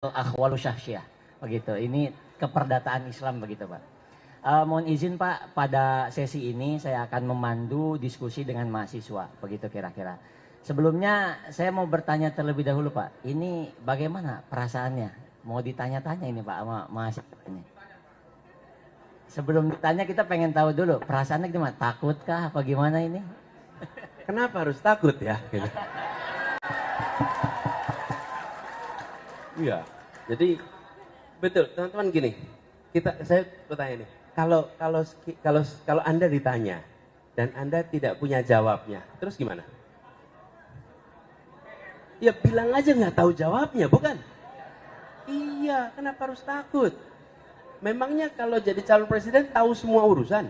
Akhwalu Syahsyah begitu. Ini keperdataan Islam begitu, Pak. Mohon izin Pak, pada sesi ini saya akan memandu diskusi dengan mahasiswa begitu kira-kira. Sebelumnya saya mau bertanya terlebih dahulu Pak. Ini bagaimana perasaannya? Mau ditanya-tanya ini Pak sama mahasiswa ini. Sebelum ditanya kita pengen tahu dulu perasaannya gimana? Takutkah apa gimana ini? Kenapa harus takut ya? Gitu. Iya. Jadi betul teman-teman gini. Saya bertanya nih. Kalau Anda ditanya dan Anda tidak punya jawabnya, terus gimana? Ya bilang aja nggak tahu jawabnya, bukan? Iya, kenapa harus takut? Memangnya kalau jadi calon presiden tahu semua urusan?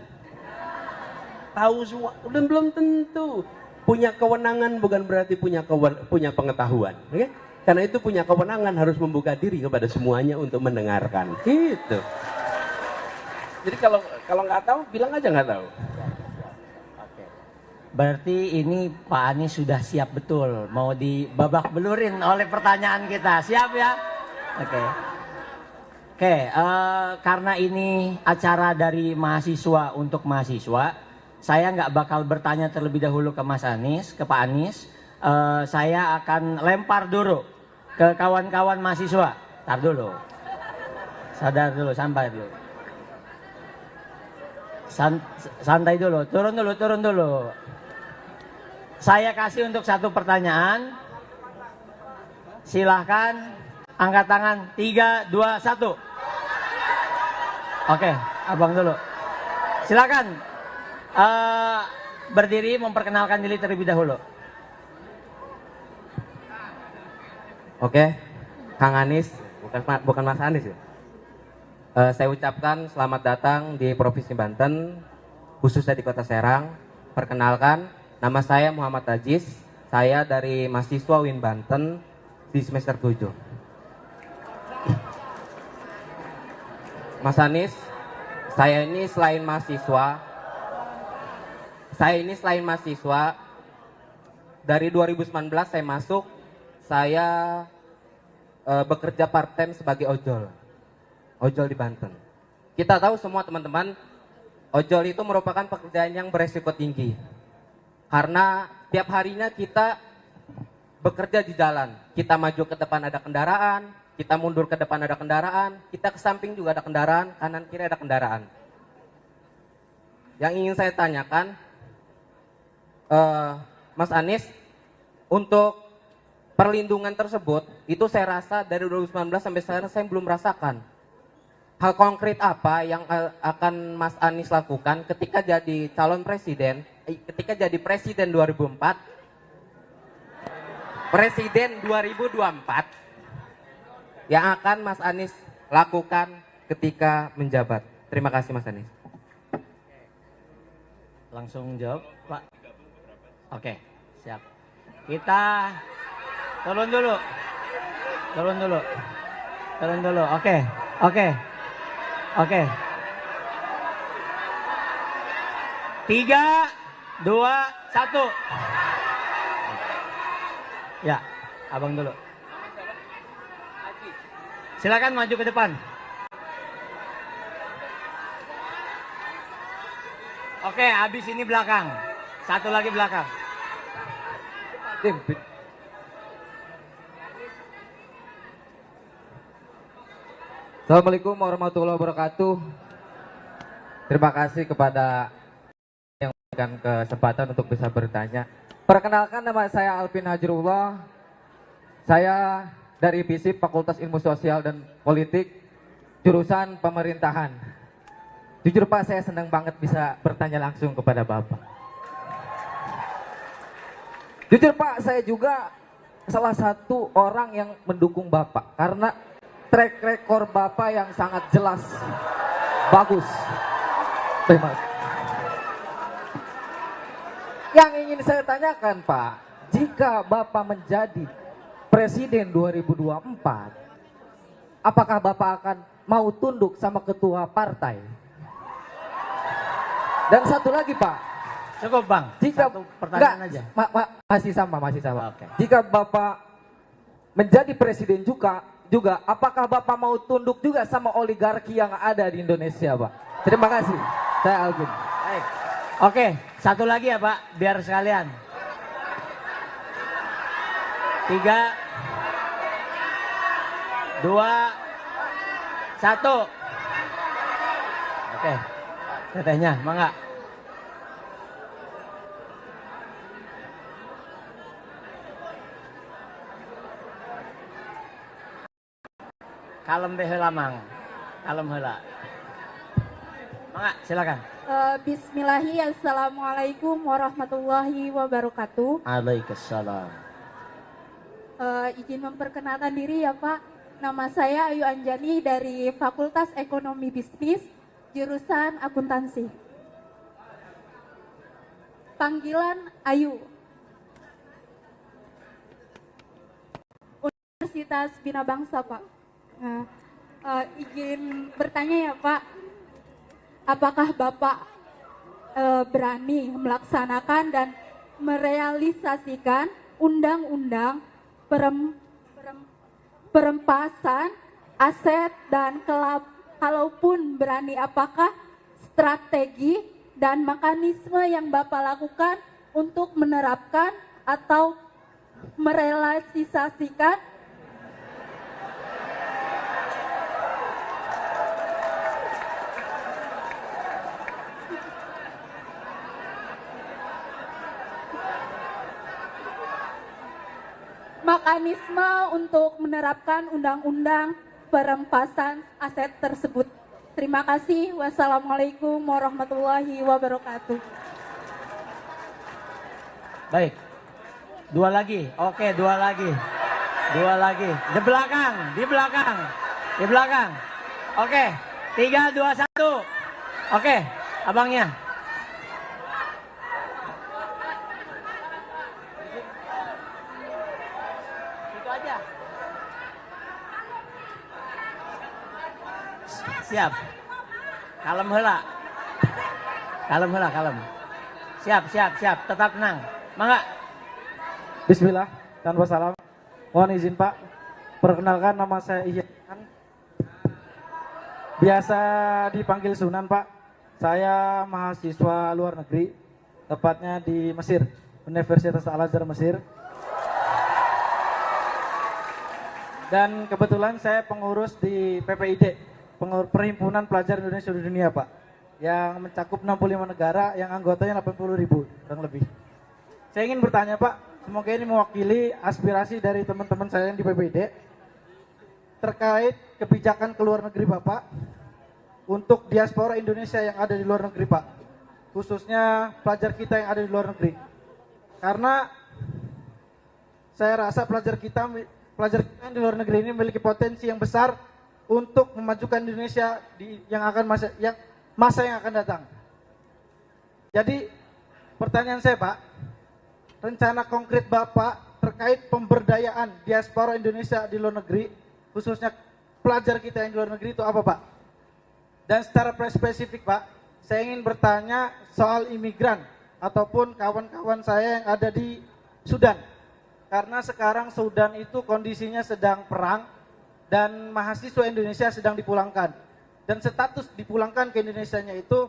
Tahu semua, dan belum tentu. Punya kewenangan bukan berarti punya pengetahuan, oke? Karena itu punya kewenangan harus membuka diri kepada semuanya untuk mendengarkan. Gitu. Jadi kalau nggak tahu, bilang aja nggak tahu. Oke. Berarti ini Pak Anies sudah siap betul mau dibabak belurin oleh pertanyaan kita. Siap ya? Oke. Oke, karena ini acara dari mahasiswa untuk mahasiswa, saya nggak bakal bertanya terlebih dahulu ke Mas Anies, ke Pak Anies. Saya akan lempar dulu ke kawan-kawan mahasiswa. Tar dulu. Sadar dulu, sampai dulu. Santai dulu, turun dulu. Saya kasih untuk satu pertanyaan. Silahkan angkat tangan 3, 2, 1. Oke, abang dulu. Silakan berdiri memperkenalkan diri terlebih dahulu. Oke, Kang Anies, bukan Mas Anies ya. Saya ucapkan selamat datang di Provinsi Banten, khususnya di Kota Serang. Perkenalkan, nama saya Muhammad Ajis. Saya dari mahasiswa UIN Banten di semester 7. Mas Anies, saya ini selain mahasiswa, dari 2019 saya masuk. Saya bekerja part-time sebagai ojol di Banten. Kita tahu semua teman-teman, ojol itu merupakan pekerjaan yang beresiko tinggi. Karena tiap harinya kita bekerja di jalan. Kita maju ke depan ada kendaraan, kita mundur ke depan ada kendaraan, kita ke samping juga ada kendaraan, kanan kiri ada kendaraan. Yang ingin saya tanyakan, Mas Anies, untuk perlindungan tersebut, itu saya rasa dari 2019 sampai sekarang saya belum merasakan. Hal konkret apa yang akan Mas Anies lakukan ketika jadi calon presiden, ketika jadi presiden 2024, presiden 2024, yang akan Mas Anies lakukan ketika menjabat? Terima kasih Mas Anies. Langsung jawab Pak. Oke, siap. Kita turun dulu. Oke. 3, 2, 1. Ya, abang dulu. Silakan maju ke depan. Oke, habis ini belakang. Satu lagi belakang. Assalamualaikum warahmatullahi wabarakatuh. Terima kasih kepada yang memberikan kesempatan untuk bisa bertanya. Perkenalkan, nama saya Alvin Hajrullah. Saya dari FISIP Fakultas Ilmu Sosial dan Politik, jurusan Pemerintahan. Jujur Pak, saya senang banget bisa bertanya langsung kepada Bapak. Jujur Pak, saya juga salah satu orang yang mendukung Bapak karena track record Bapak yang sangat jelas, bagus. Terima kasih. Yang ingin saya tanyakan Pak, jika Bapak menjadi presiden 2024, apakah Bapak akan mau tunduk sama ketua partai? Dan satu lagi Pak, Cukup Bang, jika satu pertanyaan aja. masih sama. Oke. Jika Bapak menjadi presiden juga juga, apakah Bapak mau tunduk juga sama oligarki yang ada di Indonesia, Pak? Terima kasih. Saya Alvin. Baik. Oke, satu lagi ya Pak, biar sekalian. 3, 2, 1. Oke, tetehnya, mangga. Kalem beheula mang, kalem heula. Mangga, silakan. Bismillahi, Assalamualaikum warahmatullahi wabarakatuh. Waalaikumsalam. Izin memperkenalkan diri ya Pak. Nama saya Ayu Anjani dari Fakultas Ekonomi Bisnis, jurusan akuntansi. Panggilan Ayu. Universitas Bina Bangsa Pak. Nah, izin bertanya ya Pak. Apakah Bapak berani melaksanakan dan merealisasikan undang-undang perempasan aset dan kalaupun berani, apakah strategi dan mekanisme yang Bapak lakukan untuk menerapkan atau merealisasikan mekanisme untuk menerapkan undang-undang perampasan aset tersebut. Terima kasih. Wassalamualaikum warahmatullahi wabarakatuh. Baik. 2 lagi. Oke, 2 lagi. 2 lagi. Di belakang, di belakang. Di belakang. Oke. 3, 2, 1. Oke, abangnya. Itu aja. Siap. Kalem heula. Kalem heula, kalem. Siap, siap, siap. Tetap tenang. Mangga. Bismillah, tanpa salam. Mohon izin Pak, perkenalkan nama saya Ihyan. Biasa dipanggil Sunan Pak. Saya mahasiswa luar negeri, tepatnya di Mesir, Universitas Al-Azhar Mesir. Dan kebetulan saya pengurus di PPID, Perhimpunan Pelajar Indonesia di Dunia Pak, yang mencakup 65 negara, yang anggotanya 80.000 kurang lebih. Saya ingin bertanya Pak, semoga ini mewakili aspirasi dari teman-teman saya yang di PPID terkait kebijakan ke luar negeri Bapak untuk diaspora Indonesia yang ada di luar negeri Pak, khususnya pelajar kita yang ada di luar negeri. Karena saya rasa pelajar kita yang di luar negeri ini memiliki potensi yang besar untuk memajukan Indonesia yang masa yang akan datang. Jadi pertanyaan saya Pak, rencana konkret Bapak terkait pemberdayaan diaspora Indonesia di luar negeri, khususnya pelajar kita yang di luar negeri itu apa Pak? Dan secara spesifik Pak, saya ingin bertanya soal imigran ataupun kawan-kawan saya yang ada di Sudan. Karena sekarang Sudan itu kondisinya sedang perang dan mahasiswa Indonesia sedang dipulangkan. Dan status dipulangkan ke Indonesianya itu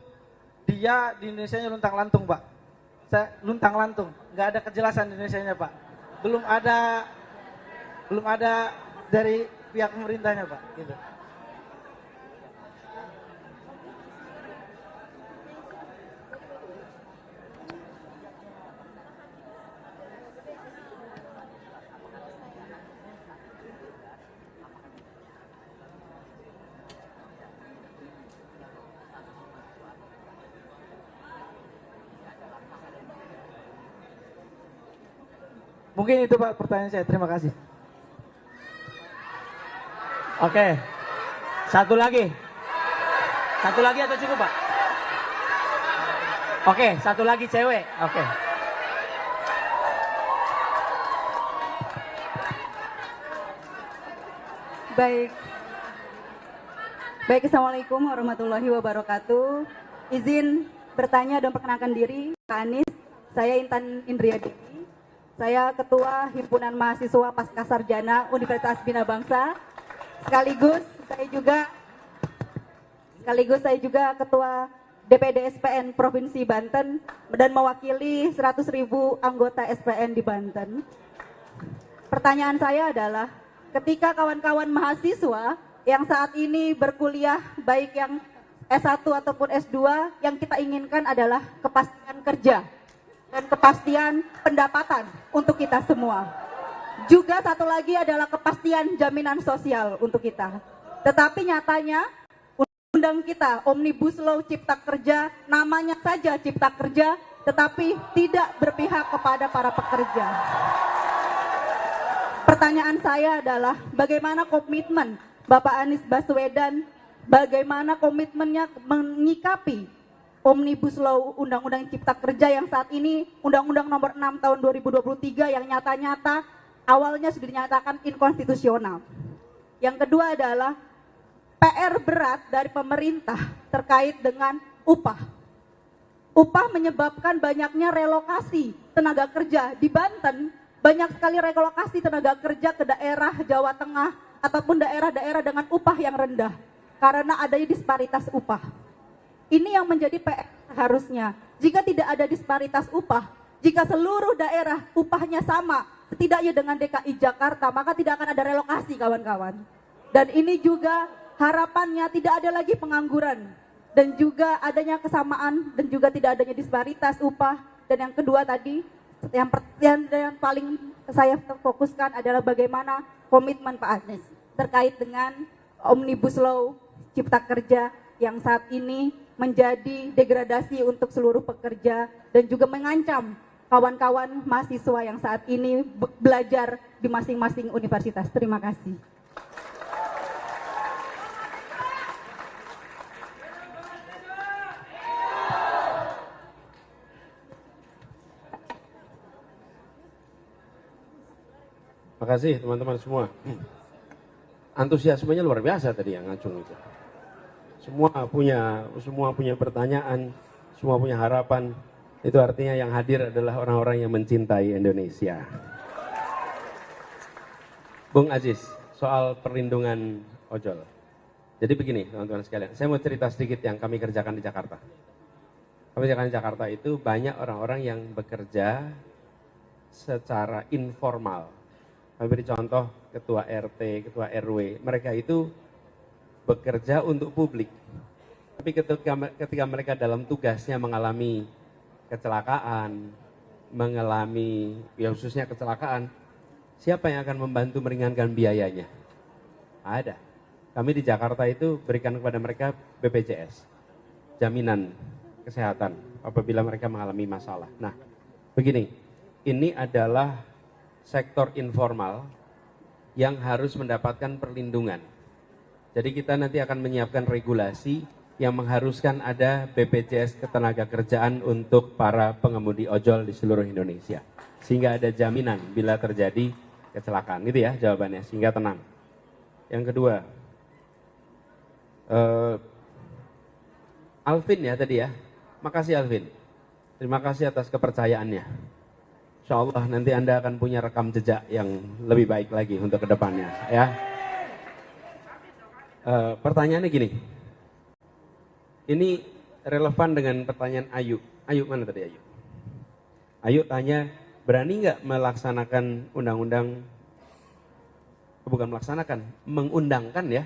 dia di Indonesianya luntang-lantung Pak. Luntang-lantung, nggak ada kejelasan Indonesianya Pak. Belum ada dari pihak pemerintahnya Pak. Gitu. Mungkin itu Pak pertanyaan saya. Terima kasih. Oke. Satu lagi. Satu lagi atau cukup Pak? Oke, satu lagi cewek. Oke. Baik. Baik, Assalamualaikum warahmatullahi wabarakatuh. Izin bertanya dan perkenalkan diri, Pak Anies. Saya Intan Indriadi. Saya Ketua Himpunan Mahasiswa Pasca Sarjana Universitas Bina Bangsa. Sekaligus saya juga Ketua DPD SPN Provinsi Banten dan mewakili 100.000 anggota SPN di Banten. Pertanyaan saya adalah, ketika kawan-kawan mahasiswa yang saat ini berkuliah baik yang S1 ataupun S2, yang kita inginkan adalah kepastian kerja dan kepastian pendapatan untuk kita semua. Juga satu lagi adalah kepastian jaminan sosial untuk kita. Tetapi nyatanya undang kita Omnibus Law Cipta Kerja, namanya saja Cipta Kerja, tetapi tidak berpihak kepada para pekerja. Pertanyaan saya adalah, bagaimana komitmen Bapak Anies Baswedan, bagaimana komitmennya menyikapi Omnibus Law Undang-Undang Cipta Kerja yang saat ini Undang-Undang Nomor 6 Tahun 2023 yang nyata-nyata awalnya sudah dinyatakan inkonstitusional. Yang kedua adalah PR berat dari pemerintah terkait dengan upah. Upah menyebabkan banyaknya relokasi tenaga kerja di Banten, banyak sekali relokasi tenaga kerja ke daerah Jawa Tengah ataupun daerah-daerah dengan upah yang rendah karena adanya disparitas upah. Ini yang menjadi PR seharusnya. Jika tidak ada disparitas upah, jika seluruh daerah upahnya sama, setidaknya dengan DKI Jakarta, maka tidak akan ada relokasi, kawan-kawan. Dan ini juga harapannya tidak ada lagi pengangguran dan juga adanya kesamaan dan juga tidak adanya disparitas upah. Dan yang kedua tadi, yang paling saya fokuskan adalah bagaimana komitmen Pak Anies terkait dengan Omnibus Law Cipta Kerja yang saat ini menjadi degradasi untuk seluruh pekerja dan juga mengancam kawan-kawan mahasiswa yang saat ini belajar di masing-masing universitas. Terima kasih. Terima kasih teman-teman semua. Antusiasmenya luar biasa tadi yang ngacung itu. Semua punya pertanyaan, semua punya harapan. Itu artinya yang hadir adalah orang-orang yang mencintai Indonesia. Bung Aziz, soal perlindungan ojol. Jadi begini teman-teman sekalian, saya mau cerita sedikit yang kami kerjakan di Jakarta. Kami kerjakan di Jakarta itu banyak orang-orang yang bekerja secara informal. Kami beri contoh, ketua RT, ketua RW, mereka itu bekerja untuk publik. Tapi ketika mereka dalam tugasnya mengalami kecelakaan, khususnya kecelakaan, siapa yang akan membantu meringankan biayanya? Ada. Kami di Jakarta itu berikan kepada mereka BPJS, jaminan kesehatan apabila mereka mengalami masalah. Nah, begini, ini adalah sektor informal yang harus mendapatkan perlindungan. Jadi kita nanti akan menyiapkan regulasi yang mengharuskan ada BPJS Ketenagakerjaan untuk para pengemudi ojol di seluruh Indonesia. Sehingga ada jaminan bila terjadi kecelakaan. Itu ya jawabannya, sehingga tenang. Yang kedua, Alvin ya tadi ya. Makasih Alvin. Terima kasih atas kepercayaannya. Insya Allah nanti Anda akan punya rekam jejak yang lebih baik lagi untuk kedepannya. Ya. Pertanyaannya gini. Ini relevan dengan pertanyaan Ayu. Ayu mana tadi Ayu? Ayu tanya, berani nggak melaksanakan undang-undang, bukan melaksanakan, mengundangkan ya,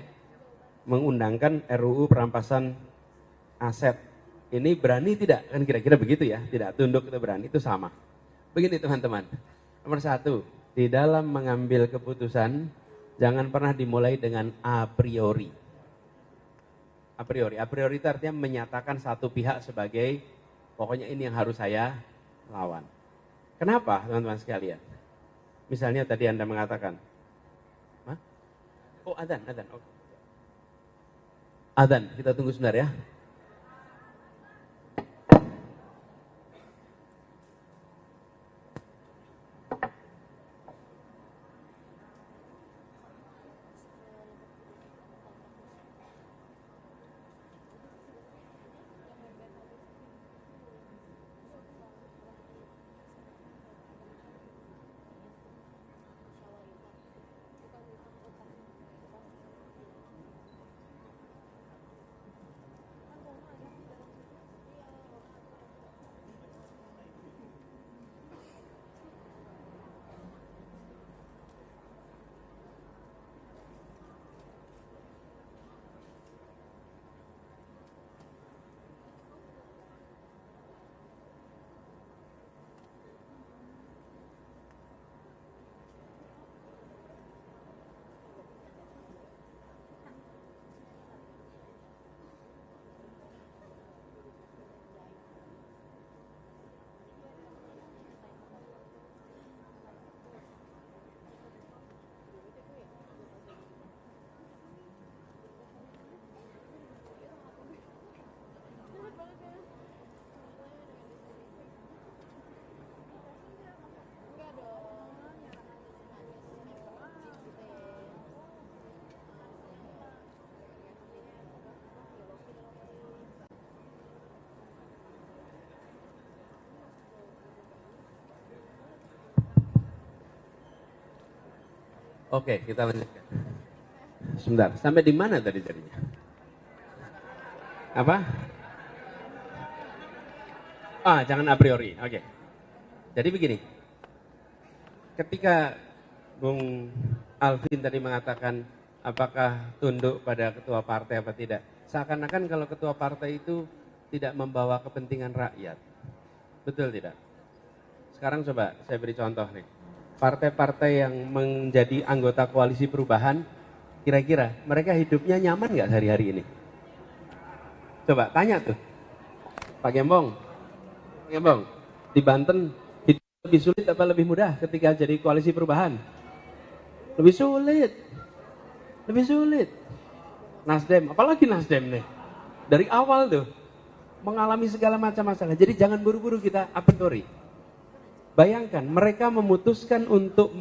mengundangkan RUU perampasan aset. Ini berani tidak? Kan kira-kira begitu ya, tidak tunduk itu berani, itu sama. Begini teman-teman, nomor satu, di dalam mengambil keputusan, jangan pernah dimulai dengan a priori. A priori itu artinya menyatakan satu pihak sebagai, pokoknya ini yang harus saya lawan. Kenapa teman-teman sekalian? Misalnya tadi Anda mengatakan, hah? Oh adzan, oh. Adzan, kita tunggu sebentar ya. Oke, kita lanjutkan. Sebentar, sampai di mana tadi jadinya? Apa? Jangan a priori. Oke. Jadi begini. Ketika Bung Alvin tadi mengatakan apakah tunduk pada ketua partai apa tidak, seakan-akan kalau ketua partai itu tidak membawa kepentingan rakyat. Betul tidak? Sekarang coba saya beri contoh nih. Partai-partai yang menjadi anggota koalisi perubahan, kira-kira mereka hidupnya nyaman nggak sehari-hari ini? Coba tanya tuh, Pak Gembong, di Banten hidup lebih sulit apa lebih mudah ketika jadi koalisi perubahan? Lebih sulit. Nasdem, apalagi Nasdem nih, dari awal tuh mengalami segala macam masalah. Jadi jangan buru-buru kita a priori. Bayangkan mereka memutuskan untuk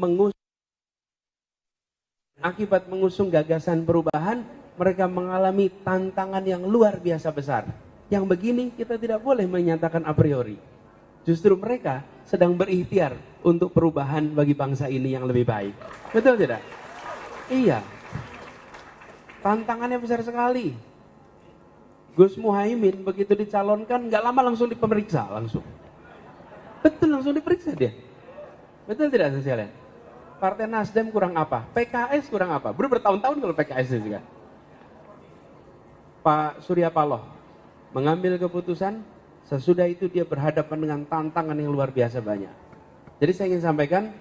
akibat mengusung gagasan perubahan, mereka mengalami tantangan yang luar biasa besar. Yang begini kita tidak boleh menyatakan a priori. Justru mereka sedang berikhtiar untuk perubahan bagi bangsa ini yang lebih baik. Betul tidak? Iya. Tantangannya besar sekali. Gus Muhaimin begitu dicalonkan nggak lama langsung dipemeriksa langsung. Betul, langsung diperiksa dia. Betul tidak sekalian? Partai Nasdem kurang apa? PKS kurang apa? Bertahun-tahun kalau PKS juga. Pak Surya Paloh mengambil keputusan, sesudah itu dia berhadapan dengan tantangan yang luar biasa banyak. Jadi saya ingin sampaikan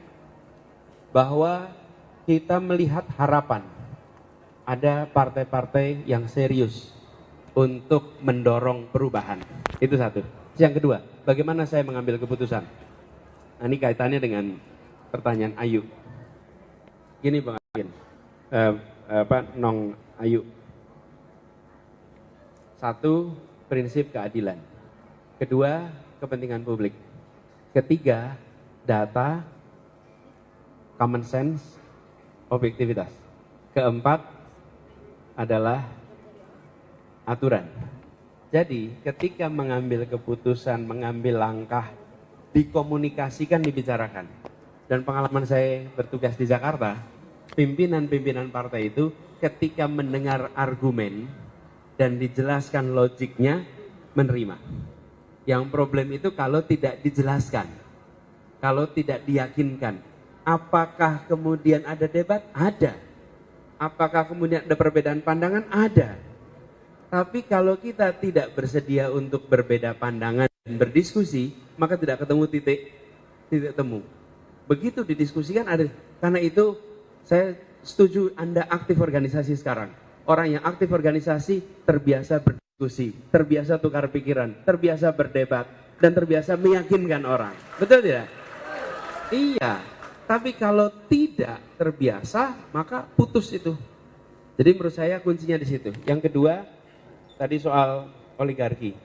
bahwa kita melihat harapan. Ada partai-partai yang serius untuk mendorong perubahan. Itu satu. Yang kedua, bagaimana saya mengambil keputusan? Nah, ini kaitannya dengan pertanyaan Ayu. Gini Bang Ayin, Nong Ayu. Satu, prinsip keadilan. Kedua, kepentingan publik. Ketiga, data, common sense, objektivitas. Keempat adalah aturan. Jadi ketika mengambil keputusan, mengambil langkah, dikomunikasikan, dibicarakan. Dan pengalaman saya bertugas di Jakarta, pimpinan-pimpinan partai itu ketika mendengar argumen dan dijelaskan logiknya, menerima. Yang problem itu kalau tidak dijelaskan, kalau tidak diyakinkan. Apakah kemudian ada debat? Ada. Apakah kemudian ada perbedaan pandangan? Ada. Tapi kalau kita tidak bersedia untuk berbeda pandangan dan berdiskusi, maka tidak ketemu titik temu. Begitu didiskusikan ada. Karena itu saya setuju Anda aktif organisasi sekarang. Orang yang aktif organisasi terbiasa berdiskusi, terbiasa tukar pikiran, terbiasa berdebat, dan terbiasa meyakinkan orang. Betul tidak? Iya. Tapi kalau tidak terbiasa, maka putus itu. Jadi menurut saya kuncinya di situ. Yang kedua, tadi soal oligarki.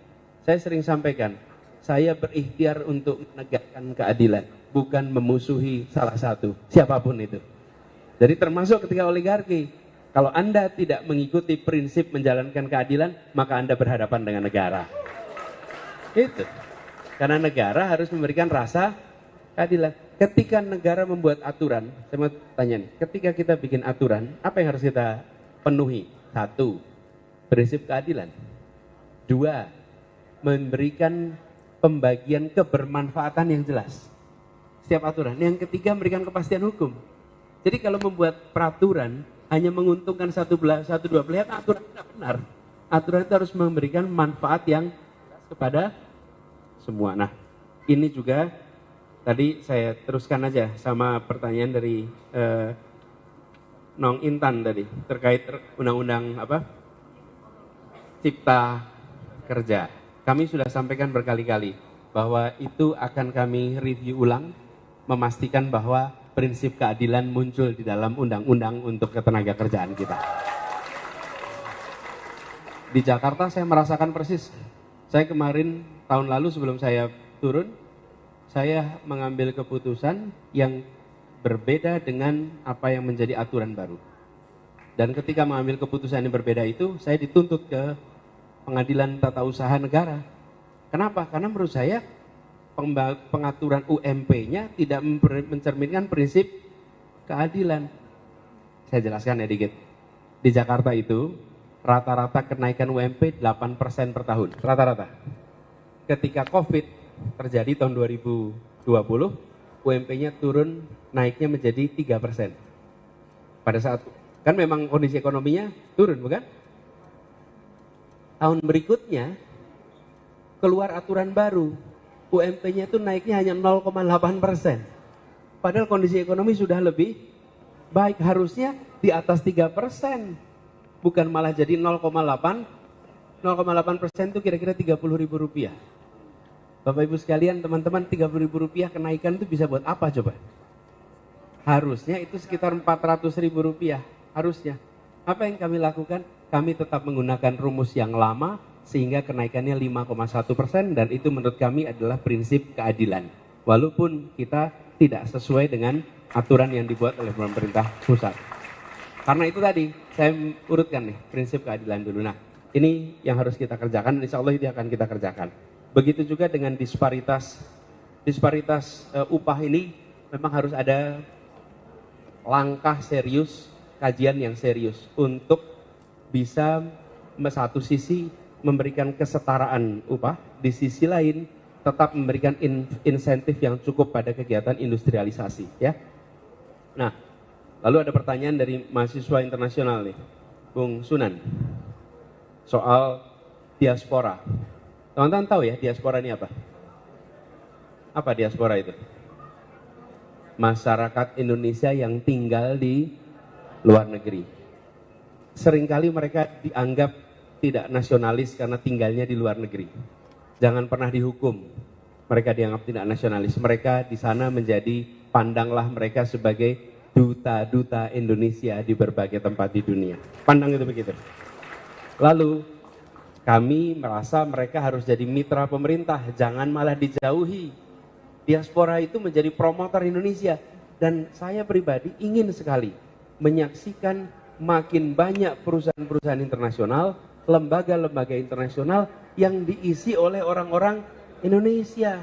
Saya sering sampaikan, saya berikhtiar untuk menegakkan keadilan, bukan memusuhi salah satu, siapapun itu. Jadi termasuk ketika oligarki, kalau Anda tidak mengikuti prinsip menjalankan keadilan, maka Anda berhadapan dengan negara. Itu. Karena negara harus memberikan rasa keadilan. Ketika negara membuat aturan, saya mau tanya nih, ketika kita bikin aturan, apa yang harus kita penuhi? Satu, prinsip keadilan. Dua, memberikan pembagian kebermanfaatan yang jelas. Setiap aturan. Yang ketiga, memberikan kepastian hukum. Jadi kalau membuat peraturan hanya menguntungkan satu dua pihak, aturan tidak benar. Aturan itu harus memberikan manfaat yang jelas kepada semua. Nah, ini juga tadi saya teruskan aja sama pertanyaan dari Nong Intan tadi terkait undang-undang apa? Cipta Kerja. Kami sudah sampaikan berkali-kali bahwa itu akan kami review ulang, memastikan bahwa prinsip keadilan muncul di dalam undang-undang untuk ketenaga kerjaan kita. Di Jakarta saya merasakan persis. Saya kemarin tahun lalu sebelum saya turun, saya mengambil keputusan yang berbeda dengan apa yang menjadi aturan baru. Dan ketika mengambil keputusan yang berbeda itu, saya dituntut ke Pengadilan Tata Usaha Negara. Kenapa? Karena menurut saya pengaturan UMP-nya tidak mencerminkan prinsip keadilan. Saya jelaskan ya dikit. Di Jakarta itu rata-rata kenaikan UMP 8% per tahun, rata-rata. Ketika COVID terjadi tahun 2020, UMP-nya turun, naiknya menjadi 3%. Pada saat, kan memang kondisi ekonominya turun, bukan? Tahun berikutnya, keluar aturan baru, UMP-nya itu naiknya hanya 0,8%. Padahal kondisi ekonomi sudah lebih baik, harusnya di atas 3%. Bukan malah jadi 0,8%. 0,8% itu kira-kira Rp30.000. Bapak Ibu sekalian, teman-teman, Rp30.000 kenaikan itu bisa buat apa coba? Harusnya itu sekitar Rp400.000, harusnya. Apa yang kami lakukan? Kami tetap menggunakan rumus yang lama sehingga kenaikannya 5,1% dan itu menurut kami adalah prinsip keadilan. Walaupun kita tidak sesuai dengan aturan yang dibuat oleh pemerintah pusat. Karena itu tadi, saya urutkan nih prinsip keadilan dulu. Nah, ini yang harus kita kerjakan, insya Allah itu akan kita kerjakan. Begitu juga dengan disparitas upah ini memang harus ada langkah serius, kajian yang serius untuk bisa satu sisi memberikan kesetaraan upah, di sisi lain tetap memberikan insentif yang cukup pada kegiatan industrialisasi, ya. Nah, lalu ada pertanyaan dari mahasiswa internasional nih, Bung Sunan, soal diaspora. Teman-teman tahu ya diaspora ini apa? Apa diaspora itu? Masyarakat Indonesia yang tinggal di luar negeri. Seringkali mereka dianggap tidak nasionalis karena tinggalnya di luar negeri. Jangan pernah dihukum. Mereka dianggap tidak nasionalis. Mereka di sana menjadi, pandanglah mereka sebagai duta-duta Indonesia di berbagai tempat di dunia. Pandang itu begitu. Lalu kami merasa mereka harus jadi mitra pemerintah, jangan malah dijauhi. Diaspora itu menjadi promotor Indonesia. Dan saya pribadi ingin sekali menyaksikan makin banyak perusahaan-perusahaan internasional, lembaga-lembaga internasional yang diisi oleh orang-orang Indonesia.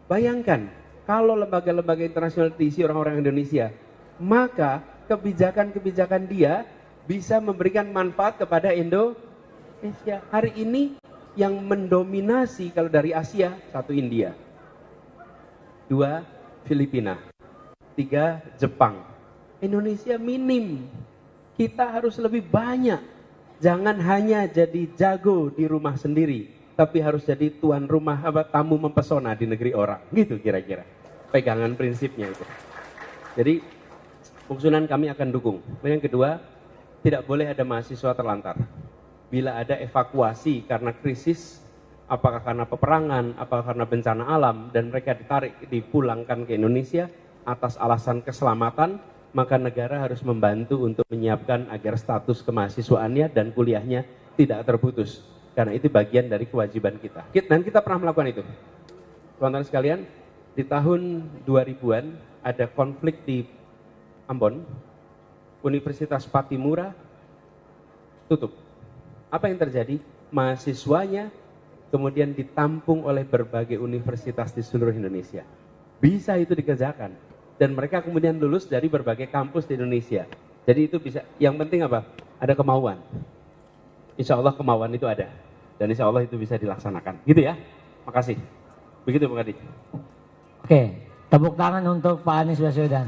Bayangkan, kalau lembaga-lembaga internasional diisi orang-orang Indonesia, maka kebijakan-kebijakan dia bisa memberikan manfaat kepada Indonesia. Hari ini yang mendominasi kalau dari Asia, 1 India, 2 Filipina, 3 Jepang. Indonesia minim. Kita harus lebih banyak. Jangan hanya jadi jago di rumah sendiri, tapi harus jadi tuan rumah, tamu mempesona di negeri orang. Gitu kira-kira pegangan prinsipnya itu. Jadi Bung kami akan dukung. Yang kedua, tidak boleh ada mahasiswa terlantar. Bila ada evakuasi karena krisis, apakah karena peperangan, apakah karena bencana alam, dan mereka dipulangkan ke Indonesia atas alasan keselamatan, maka negara harus membantu untuk menyiapkan agar status kemahasiswaannya dan kuliahnya tidak terputus. Karena itu bagian dari kewajiban kita. Dan kita pernah melakukan itu. Teman-teman sekalian, di tahun 2000-an ada konflik di Ambon, Universitas Patimura tutup. Apa yang terjadi? Mahasiswanya kemudian ditampung oleh berbagai universitas di seluruh Indonesia. Bisa itu dikerjakan. Dan mereka kemudian lulus dari berbagai kampus di Indonesia. Jadi itu bisa, yang penting apa? Ada kemauan. Insya Allah kemauan itu ada. Dan insya Allah itu bisa dilaksanakan. Gitu ya. Makasih. Begitu Bung Adi. Oke, tepuk tangan untuk Pak Anies Baswedan.